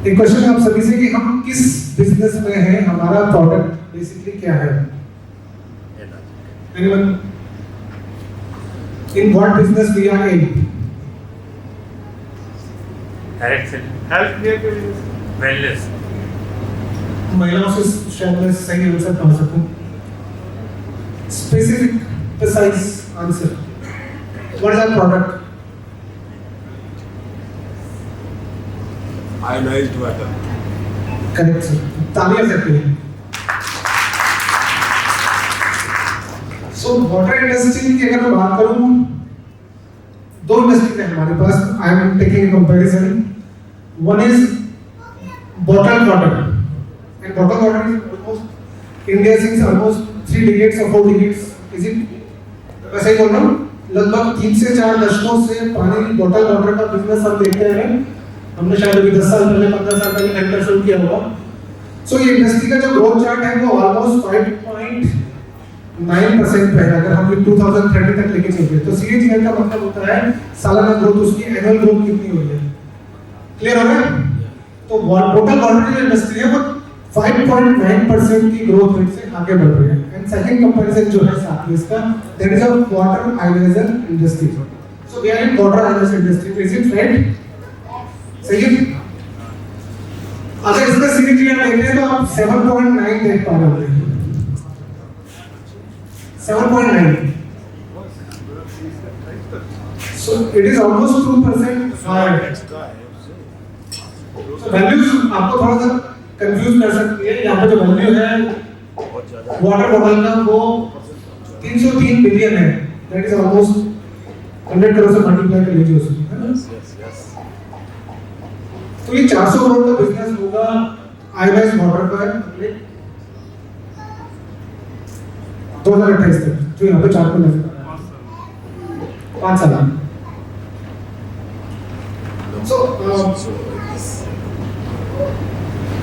एक क्वेश्चन आप सभी से कि हम किस बिजनेस में हैं, हमारा प्रोडक्ट बेसिकली क्या है? Anyone? In what business we are in? Health care के वेलनेस। महिलाओं से शायद मैं सही आंसर पा सकूं। Specific precise answer. What is our product? Ionized water. Correct sir, तालियां सकते हैं। सो वाटर इंडस्ट्री की अगर मैं बात करूं, दो इंडस्ट्री है हमारे पास। I am taking comparison. One is bottle water, and bottle water is almost India since almost 3 decades or 4 decades, is it? वैसे ही बोल रहा हूं, लगभग 3 से 4 दशकों से पानी बॉटल वाटर का बिजनेस हम देखते हैं। हमने शायद अभी 10 साल पहले 15 साल पहले एंटर शुरू किया होगा। सो ये इंडस्ट्री का जो ग्रोथ चार्ट है वो ऑलमोस्ट 5.9% पे है। अगर हम 2030 तक लेके चलते तो CAGR का मतलब होता है सालाना ग्रोथ, उसकी एनुअल ग्रोथ कितनी हुई है। क्लियर हो गया? तो बॉटल वाटर की इंडस्ट्री है वो 5.9% की ग्रोथ रेट से आगे बढ़ रही है। एंड सेकंड कंपैरिजन जो है साथ में इसका, that is a water ionizer industry. So we are in water ionizer industry. Is it right? सही है? अगर इसका CAGR देखते हैं तो आप 7.9 देख पा रहे होंगे। 7.9। So it is almost 2% higher. So values आपको थोड़ा सा कंफ्यूज कर सकती है। यहाँ पे जो वैल्यू है वाटर बॉटल का वो 303 बिलियन है। दैट इज ऑलमोस्ट 100 करोड़ से मल्टीप्लाई कर लीजिए उसको, है ना? तो ये 400 करोड़ का बिजनेस होगा आयोनाइज्ड वाटर का 2028 तक, जो यहाँ पे चार्ट में नजर आ रहा है। 5 साल।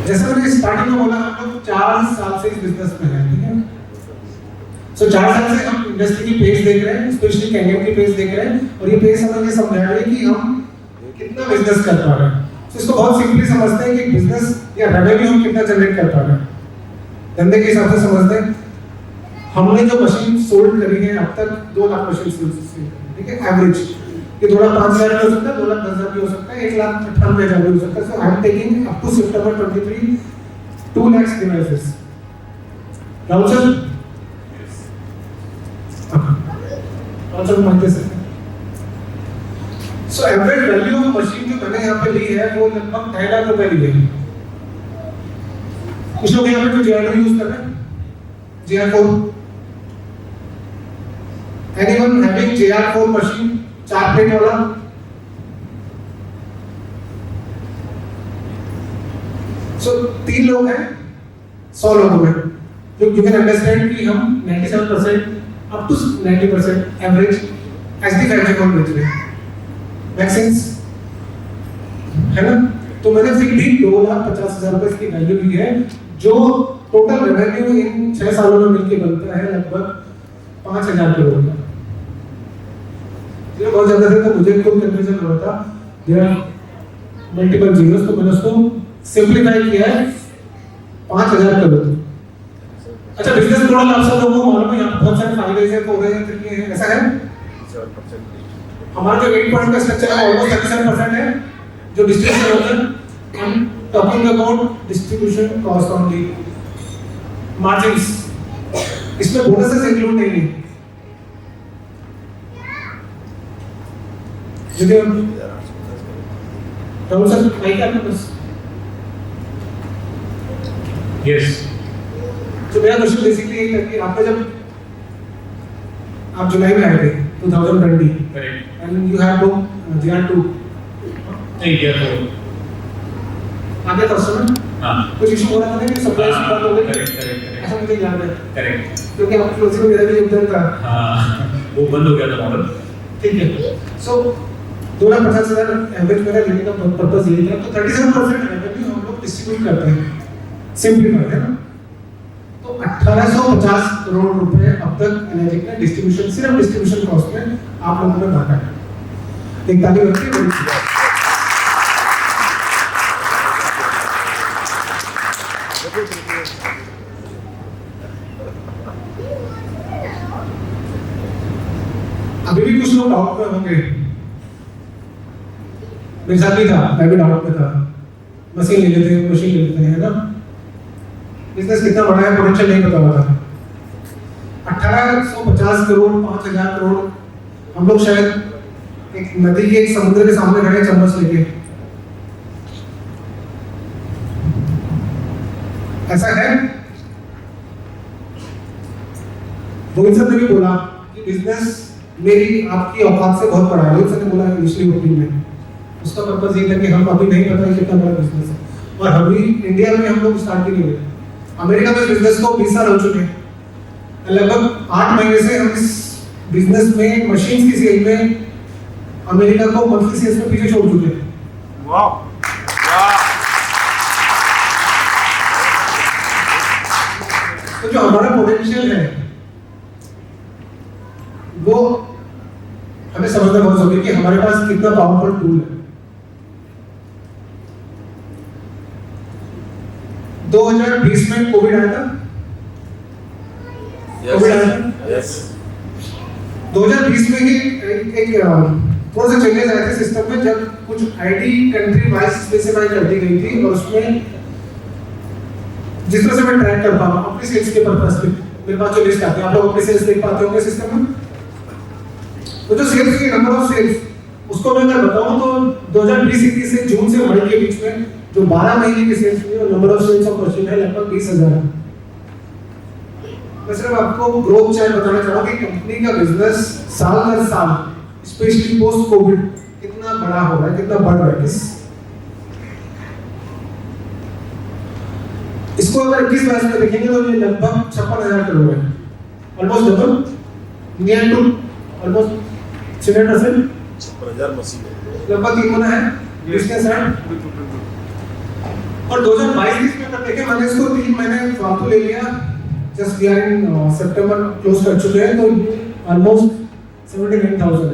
जैसे मैंने स्टार्टिंग में बोला, हम लोग 4 साल से इस बिजनेस में हैं, ठीक है? 4 साल से हम इंडस्ट्री की पेज देख रहे हैं, स्पेशली कैंगन की पेज देख रहे हैं, और ये पेज हमें ये समझा रही है कि हम कितना बिजनेस कर पा रहे हैं। इसको बहुत सिंपली समझते हैं कि बिजनेस या रेवेन्यू हम कितना जनरेट कर पा रहे हैं, धंधे के हिसाब से समझते हैं। हमने जो मशीन सोल्ड करी है अब तक 2 लाख मशीन सेल, ठीक है? एवरेज ये थोड़ा 5,000 भी हो सकता है, 2,10,000 भी हो सकता है, 1,98,000 भी हो सकता है। So I am taking up to September 23 2 lakh devices. Rahul sir, Rahul sir मानते हैं। So average value of machine जो मैंने यहाँ पे ली है वो लगभग 2.5 लाख रुपए ली है। कुछ लोग यहाँ पे जो JR2 यूज कर रहे हैं, JR4। Anyone having JR4 machine, 4 plate वाला? सो 3 लोग हैं 100 लोगों में। जो यू कैन अंडरस्टैंड कि हम 97% अप टू 90% एवरेज SD5 को बेच रहे हैं। वैक्सीन्स, है ना? तो मैंने फिर भी 2,50,000 रुपए की वैल्यू ली है, जो टोटल रेवेन्यू इन 6 सालों में मिलकर बनता है लगभग 5,000 करोड़ का। ये बहुत ज्यादा था, तो मुझे खुद कंफ्यूजन हो रहा था। देयर आर मल्टीपल जीरोस, तो मैंने उसको सिंपलीफाई किया है 5,000 करोड़। अच्छा, बिजनेस मॉडल आप सब लोगों को मालूम है, यहाँ बहुत सारे फायदे हैं, तो रहे हैं, ऐसा है? हमारा जो 8 पॉइंट का स्ट्रक्चर है ऑलमोस्ट 37% है जो डिस्ट्रीब्यूशन होता है। हम talking about distribution cost only. Margins, इसमें बोनसेस इंक्लूड नहीं है। यदि हम राहुल सर माइक आपके पास? यस। तो मेरा क्वेश्चन बेसिकली यही था कि आपने जब आप जुलाई में आए थे 2020, correct, and you have booked JR2, नहीं JR4 आगे था समय। हाँ, कुछ इशू हो रहा था कि सप्लाई से बात हो गई, करेक्ट, ऐसा मुझे याद है, करेक्ट, क्योंकि आपकी क्लोजिंग में मेरा भी योगदान था। हाँ, वो बंद हो गया था मॉडल। ठीक है। सो 2,50,000 एवरेज मेरा लेने का पर्पस यही था। तो 37% रेवेन्यू हम लोग डिस्ट्रीब्यूट करते हैं, सिंपलीफाई, है ना? तो 1850 करोड़ रुपए अब तक एनर्जिक ने डिस्ट्रीब्यूशन, सिर्फ डिस्ट्रीब्यूशन कॉस्ट में आप लोगों ने बांटा है। एक ताली बजती है। अभी भी कुछ लोग डाउट में होंगे, मेरे साथ भी था, मैं भी डाउट में था। मशीन ले लेते हैं, मशीन ले लेते हैं, है ना। बिजनेस कितना बड़ा है पोटेंशियल नहीं पता हुआ था। 1850 करोड़, 5000 करोड़, हम लोग शायद एक नदी के, एक समुद्र के सामने खड़े चम्मच लेके। ऐसा है। रोहित सर ने भी बोला कि बिजनेस मेरी आपकी औकात से बहुत बड़ा है। रोहित सर ने बोला इनिशियली ओपनिंग में, उसका पर्पस ये था कि हम अभी नहीं पता कितना बड़ा बिजनेस है, और अभी इंडिया में हम लोग स्टार्ट भी नहीं हुए। अमेरिका में बिजनेस को 20 साल हो चुके हैं, लगभग 8 महीने से हम इस बिजनेस में, मशीन की सेल में अमेरिका को मंथली सेल्स में पीछे छोड़ चुके हैं। वाह, तो जो हमारा पोटेंशियल है वो हमें समझना बहुत जरूरी है कि हमारे पास कितना पावरफुल टूल है। 2020 में कोविड आया था। कोविड आया था। यस 2020 में ही एक थोड़ा सा चेंजेस आए थे सिस्टम में, जब कुछ आईडी कंट्री वाइज स्पेसिफाई कर दी गई थी, और उसमें जिस तरह से मैं ट्रैक कर पा रहा हूँ अपनी सेल्स के पर्पस पे, मेरे पास जो लिस्ट आती है, आप लोग अपनी सेल्स देख पाते होंगे सिस्टम में। तो जो सेल्स की नंबर ऑफ सेल्स, उसको मैं अगर बताऊं तो 2020 से जून से मई के बीच में जो 12 महीने की सेल्स हुई, और number of sales of machine है लगभग 20,000 है। मैं सिर्फ आपको ग्रोथ चार्ट बताना चाह रहा हूं कि कंपनी का बिजनेस साल दर साल, स्पेशली पोस्ट कोविड, कितना बड़ा हो रहा है, कितना बढ़ रहा है। इसको अगर 21 बार में देखेंगे तो ये लगभग 56,000 करोड़ है, almost double, near to almost 600%, 56,000 machine है, लगभग 3 गुना है बिजनेस है। और 2022 में अगर देखें, मैंने इसको 3 महीने फालतू ले लिया, जस्ट वी आर इन सितंबर क्लोज कर चुके हैं, तो ऑलमोस्ट 79,000 है।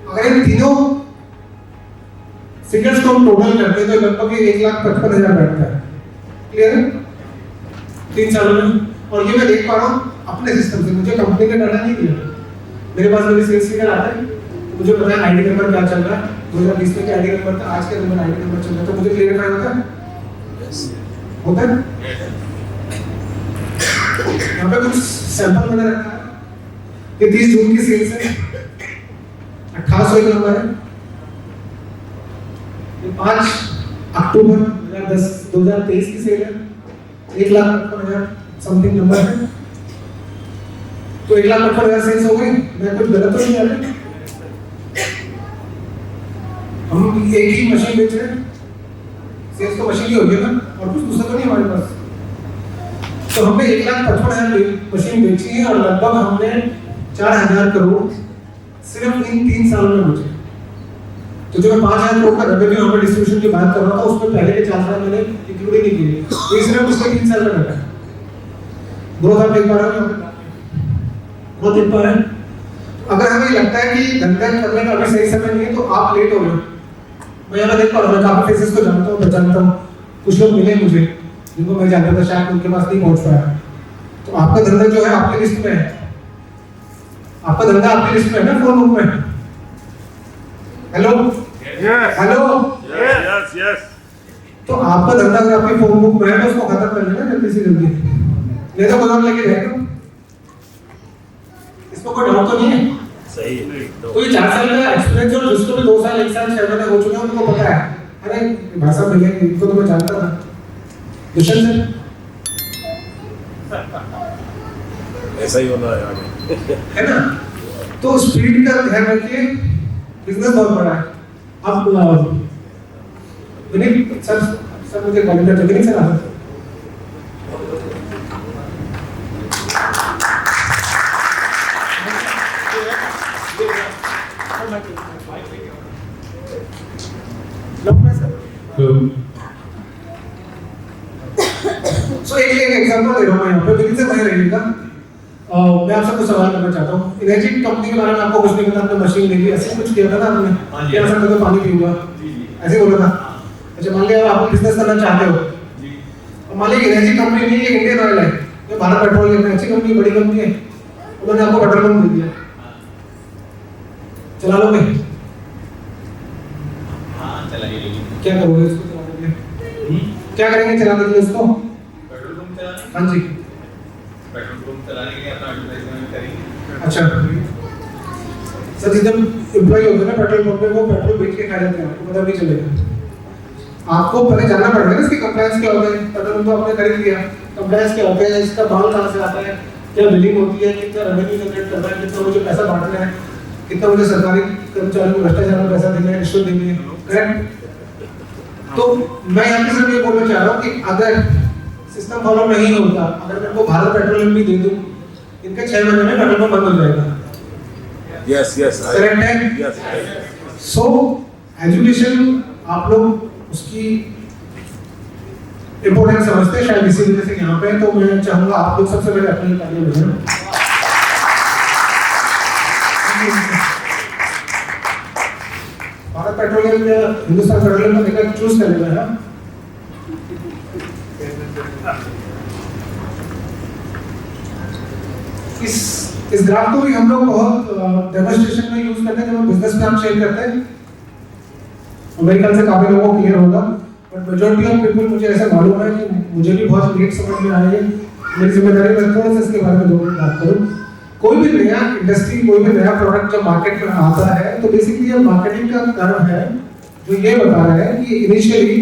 अगर इन तीनों फिगर्स को हम टोटल करते हैं तो लगभग 1,55,000 बैठता है। क्लियर है? 3 सालों में। और ये मैं देख पा रहा हूँ अपने सिस्टम से, मुझे कंपनी का डाटा नहीं दिया, मेरे पास मेरी सेल्स फिगर आता है, मुझे पता है आईडी नंबर क्या चल रहा है, 2020 में क्या आईडी नंबर था, आज का नंबर आईडी नंबर चल रहा है, तो मुझे क्लियरिफाई होता है। होता है। यहाँ पे कुछ सैंपल मैंने रखा है, ये 30 जून की सेल्स है, 1800 एक नंबर है, ये 5 अक्टूबर 2023 की सेल है, 1,55,000 समथिंग नंबर है। तो 1,55,000 सेल्स हो गई। मैं कुछ गलत तो नहीं कर रहा, हम एक ही मशीन बेच रहे हैं, सेल्स तो मशीन ही हो गया ना, और कुछ दूसरा तो नहीं हमारे पास। तो हमने 1,55,000 मशीन बेची है, और लगभग हमने 4,000 करोड़ सिर्फ इन 3 सालों में बेचे। तो जो मैं 5,000 करोड़ का रेवेन्यू हमें डिस्ट्रीब्यूशन की बात कर रहा था, उसमें पहले के 4 साल मैंने इंक्लूड ही नहीं किए, तो ये सिर्फ उसके 3 साल में घटा है। ग्रोथ आप देख पा रहे हो, ग्रोथ देख पा रहे हैं। अगर हमें लगता है कि धंधा करने का अभी सही समय नहीं है, तो आप लेट हो गए। मैं यहाँ देख पा रहा हूँ, मैं काफी फेसेस को जानता हूँ, पहचानता हूँ, कुछ लोग मिले मुझे जिनको मैं जानता था, शायद उनके पास नहीं पहुंच पाया। तो आपका धंधा जो है आपकी लिस्ट में है, आपका धंधा आपकी लिस्ट में है ना, फोन बुक में। Hello hello, yes yes. तो आपका धंधा अगर आपकी फोन बुक में है तो उसको खत्म कर लेना जल्दी से जल्दी, नहीं तो गोदाम लेके जाएगा। इसमें कोई डाउट तो नहीं है? सही है। तो ये 4 साल का एक्सपीरियंस, और जिसको भी 2 साल 1 साल 6 महीने हो चुके हैं उनको पता है। अरे भाई साहब मिले, इनको तो मैं जानता था, दुष्यंत सर। ऐसा ही होना है आगे, है ना। तो स्पीड का ध्यान रखिए, बिजनेस बहुत बड़ा है। अब विनीत सर मुझे कॉल कर, विनीत सर आ सो एक एग्जांपल दे रहा हूं मैं यहाँ पे, विनीत से वहीं रहिएगा। मैं आपसे कुछ सवाल करना चाहता हूँ। एनर्जी कंपनी के बारे में आपको कुछ नहीं पता, आपने मशीन ले ली, ऐसे कुछ किया था ना आपने, क्या सर मैं पानी पीऊंगा, ऐसे बोला था। अच्छा मान लिया आप बिजनेस करना चाहते हो, मान लीजिए एनर्जी कंपनी नहीं है, इंडियन ऑयल है, ये भारत पेट्रोलियम है, अच्छी कंपनी, बड़ी कंपनी है, उन्होंने आपको पेट्रोल पंप दे दिया, चला लोगे? हाँ चलाइए। क्या करोगे इसको चलाने के लिए? क्या करेंगे चलाने के लिए इसको? पेट्रोल पंप चलाने, हाँ जी, पेट्रोल पंप चलाने के लिए अपना एडवर्टाइजमेंट करेंगे। अच्छा सर, जितने एम्प्लॉय होते हैं ना पेट्रोल पंप पे, वो पेट्रोल बेच के खा जाते हैं, आपको पता नहीं चलेगा। आपको पहले जानना पड़ेगा ना इसके कंप्लायंस क्या होता है। पेट्रोल पंप तो आपने खरीद लिया, कंप्लायंस क्या होता है, इसका माल कहाँ से आता है, क्या बिलिंग होती है, कितना रेवेन्यू जनरेट करना है, कितना मुझे पैसा बांटना है, कितना मुझे सरकारी कर्मचारियों को भ्रष्टाचार में पैसा देना है, रिश्वत देनी है, करेक्ट? तो मैं यहाँ पे सिर्फ ये बोलना चाह रहा हूँ कि अगर सिस्टम फॉलो नहीं होता, अगर मैं को भारत पेट्रोलियम भी दे दूँ, इनके 6 महीने में पेट्रोल पंप बंद हो जाएगा। यस यस करेक्ट है? यस। सो एजुकेशन आप लोग उसकी इंपॉर्टेंस समझते हैं शायद, इसी वजह से यहाँ पे। तो मैं चाहूंगा आप लोग सबसे पहले अपनी तालियां बजाएं। भारत पेट्रोलियम या हिंदुस्तान पेट्रोलियम का देखा चूज कर लेना है। इस ग्राफ को भी हम लोग बहुत डेमोन्स्ट्रेशन में यूज करते हैं, जब हम बिजनेस प्लान शेयर करते हैं। मेरे ख्याल से काफी लोगों को क्लियर होगा, बट मेजॉरिटी ऑफ पीपल मुझे ऐसा मालूम है कि मुझे भी बहुत लेट समझ में आया है। मेरी जिम्मेदारी मैं थोड़ा सा इसके बारे में 2 मिनट बात करूं। कोई भी नया इंडस्ट्री, कोई भी नया प्रोडक्ट जब मार्केट में आता है, तो बेसिकली ये मार्केटिंग का कर्व है जो ये बता रहा है कि इनिशियली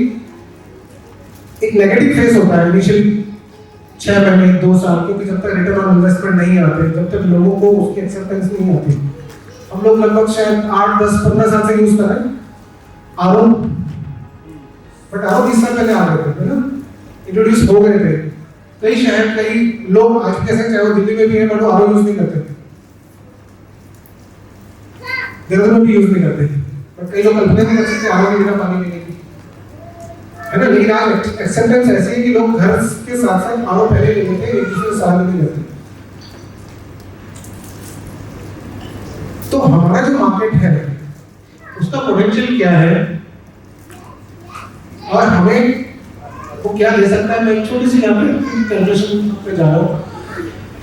एक नेगेटिव फेज होता है, इनिशियली 6 महीने 2 साल, क्योंकि जब तक रिटर्न ऑन इन्वेस्टमेंट नहीं आते, जब तक लोगों को उसकी एक्सेप्टेंस नहीं आती। हम लोग लगभग शायद 8, 10, 15 साल से यूज कर रहे हैं आरओ, बट आरओ 20 साल पहले आ गए थे, है ना, इंट्रोड्यूस हो गए थे। कई शहर, कई लोग आज कैसे, चाहे वो दिल्ली में भी है, बट वो आरओ यूज नहीं करते, देहरादून में भी यूज नहीं करते, बट कई लोग कल्पना नहीं कर सकते आरओ के बिना पानी पीने की, है ना। लेकिन आज एक्सेप्टेंस ऐसी है कि लोग घर के साथ साथ आरओ पहले ले लेते हैं, एक दूसरे से सलाह नहीं लेते। तो हमारा जो मार्केट है उसका पोटेंशियल क्या है और हमें वो क्या दे सकता है। मैं एक छोटी सी यहाँ पे कैलकुलेशन पे जा रहा हूँ।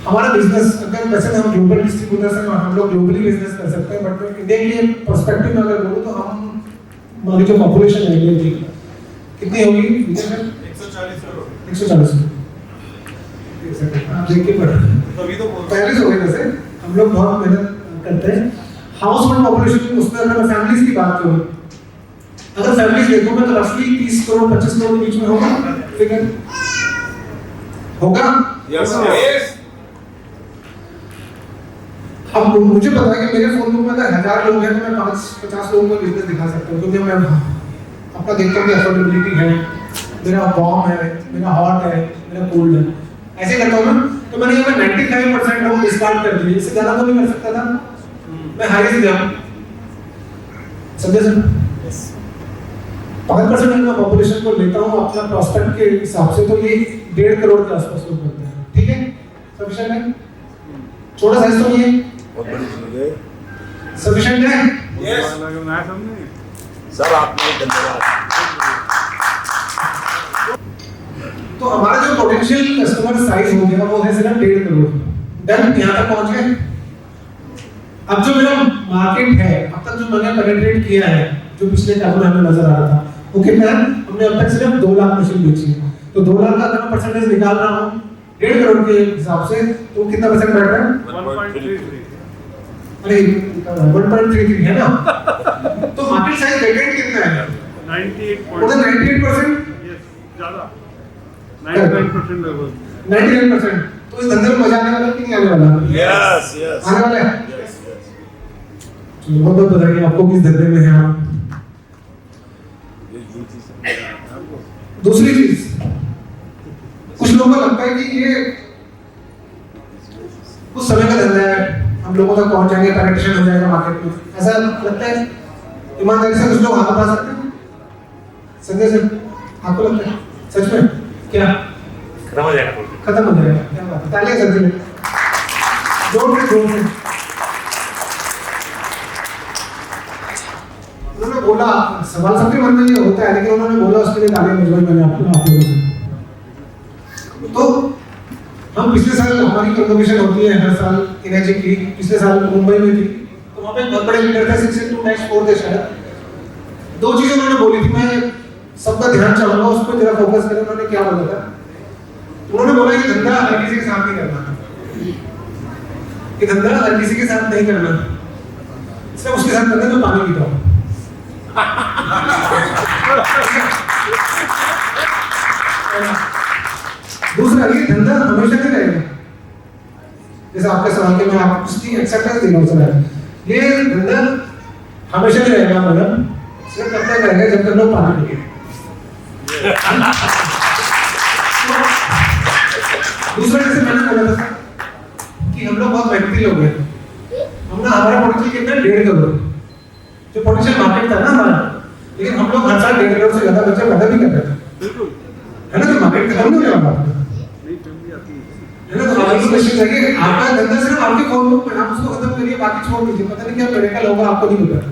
हमारा बिजनेस, अगर वैसे हम ग्लोबल डिस्ट्रीब्यूटर्स हैं और हम लोग ग्लोबली बिजनेस कर सकते हैं, बट मैं इंडिया के पर्सपेक्टिव में अगर बोलूँ तो हम, हमारी जो पॉपुलेशन है इंडिया की कितनी होगी? 140 करोड़। 140। आप देखिए, पर तभी तो पहले से हो गए, वैसे हम लोग बहुत मेहनत करते हैं। हाउस होल्ड पॉपुलेशन, उसमें अगर मैं फैमिलीज की बात करूं, अगर फैमिलीज देखो मैं तो रफली 30 करोड़ 25 करोड़ के बीच में होगा फिगर, होगा? Yes yes. अब मुझे पता है कि मेरे फोन बुक में अगर 1000 लोग हैं तो मैं 5-50 लोगों को बिजनेस दिखा सकता हूँ, क्योंकि मैं अपना देखता हूँ कि अफोर्डेबिलिटी है, मेरा वार्म है, मेरा हॉट है, मेरा कोल्ड है, ऐसे करता हूँ ना। तो मैंने यहाँ पे 95% लोग डिस्कार्ड कर दिए, इससे ज्यादा तो नहीं कर सकता था, मैं हाई से जाऊँ, समझे सर? 5% मैं पॉपुलेशन को लेता हूँ अपना प्रॉस्पेक्ट के हिसाब से, तो ये 1.5 करोड़ के आसपास लोग बनते हैं, ठीक है? सफिशिएंट है? छोटा साइज तो नहीं है, बहुत बड़ी चीज है। सफिशिएंट है? यस। सर आपने धन्यवाद। तो हमारा जो पोटेंशियल कस्टमर साइज हो गया वो है सिर्फ 1.5 करोड़। डन, यहाँ तक पहुंच गए। अब जो मेरा मार्केट है, अब तक जो मैंने पेनिट्रेट किया है, जो पिछले टाइम में हमें नजर आ रहा था, वो कितना है? हमने अब तक सिर्फ 2 लाख मशीन बेची है। तो 2 लाख का अगर मैं परसेंटेज निकाल रहा हूँ 1.5 करोड़ के हिसाब से, तो कितना परसेंट बैठ रहा है? 1.33। अरे 1.33 है ना? तो मार्केट साइज वेकेंट कितना है? 98%। ज्यादा 99% लगभग 99%। तो इस धंधे में मजा आने वाला कि नहीं आने वाला? यस यस आने वाला है। Yes yes. बहुत बहुत बधाई आपको किस धंधे में हैं आप। ये चीज दूसरी चीज, कुछ लोगों को लगता है कि ये कुछ समय का धंधा है, हम लोगों तक पहुंच जाएंगे, पेनिट्रेशन हो जाएगा मार्केट में, ऐसा लगता है? ईमानदारी से कुछ लोग हाथ उठा सकते हैं? संजय सर, आपको लगता है सच में? क्या खत्म हो जाएगा? खत्म हो जाएगा? क्या बात है, तालियां कर दीजिए जोर से, जोर से। उन्होंने बोला, सवाल सबके मन में ये होता है, लेकिन उन्होंने बोला उसके लिए तालियां बजवाई मैंने आप लोगों से। तो हम पिछले साल हमारी कन्फर्मेशन होती है हर साल एनर्जी की, पिछले साल मुंबई में थी, तो वहाँ पे एक बहुत बड़े लीडर थे 6-2-4 थे शायद। 2 चीजें उन्होंने बोली थी, मैं सबका ध्यान चाहूंगा उस पर जरा फोकस करें। उन्होंने क्या बोला था? उन्होंने बोला कि धंधा हर किसी के साथ नहीं करना, कि धंधा हर किसी के साथ नहीं करना, सिर्फ उसके साथ करना जो पानी पीता हो। दूसरा, ये धंधा हमेशा नहीं रहेगा। जैसे आपका सवाल के मैं आपको उसकी एक्सेप्टेंस दे रहा हूँ सर, ये धंधा हमेशा नहीं रहेगा, मतलब सिर्फ तब तक रहेगा जब तक लोग पानी पिएंगे। दूसरा, जैसे मैंने बोला था कि हम लोग बहुत मेहनती लोग हैं, हमने हमारा पोटेंशियल कितना 1.5 करोड़ जो पोटेंशियल मार्केट था ना हमारा, लेकिन हम लोग हर साल 1.5 करोड़ से ज्यादा बच्चे पैदा भी कर रहे थे, बिल्कुल है ना? तो मार्केट खत्म नहीं हो जाएगा नहीं फैमिली आती है। है ना? तो आपकी कोशिश है आपका धंधा सिर्फ आपके फोन में, आप उसको खत्म करिए, बाकी छोड़ दीजिए, पता नहीं क्या मेडिकल होगा आपको नहीं पता।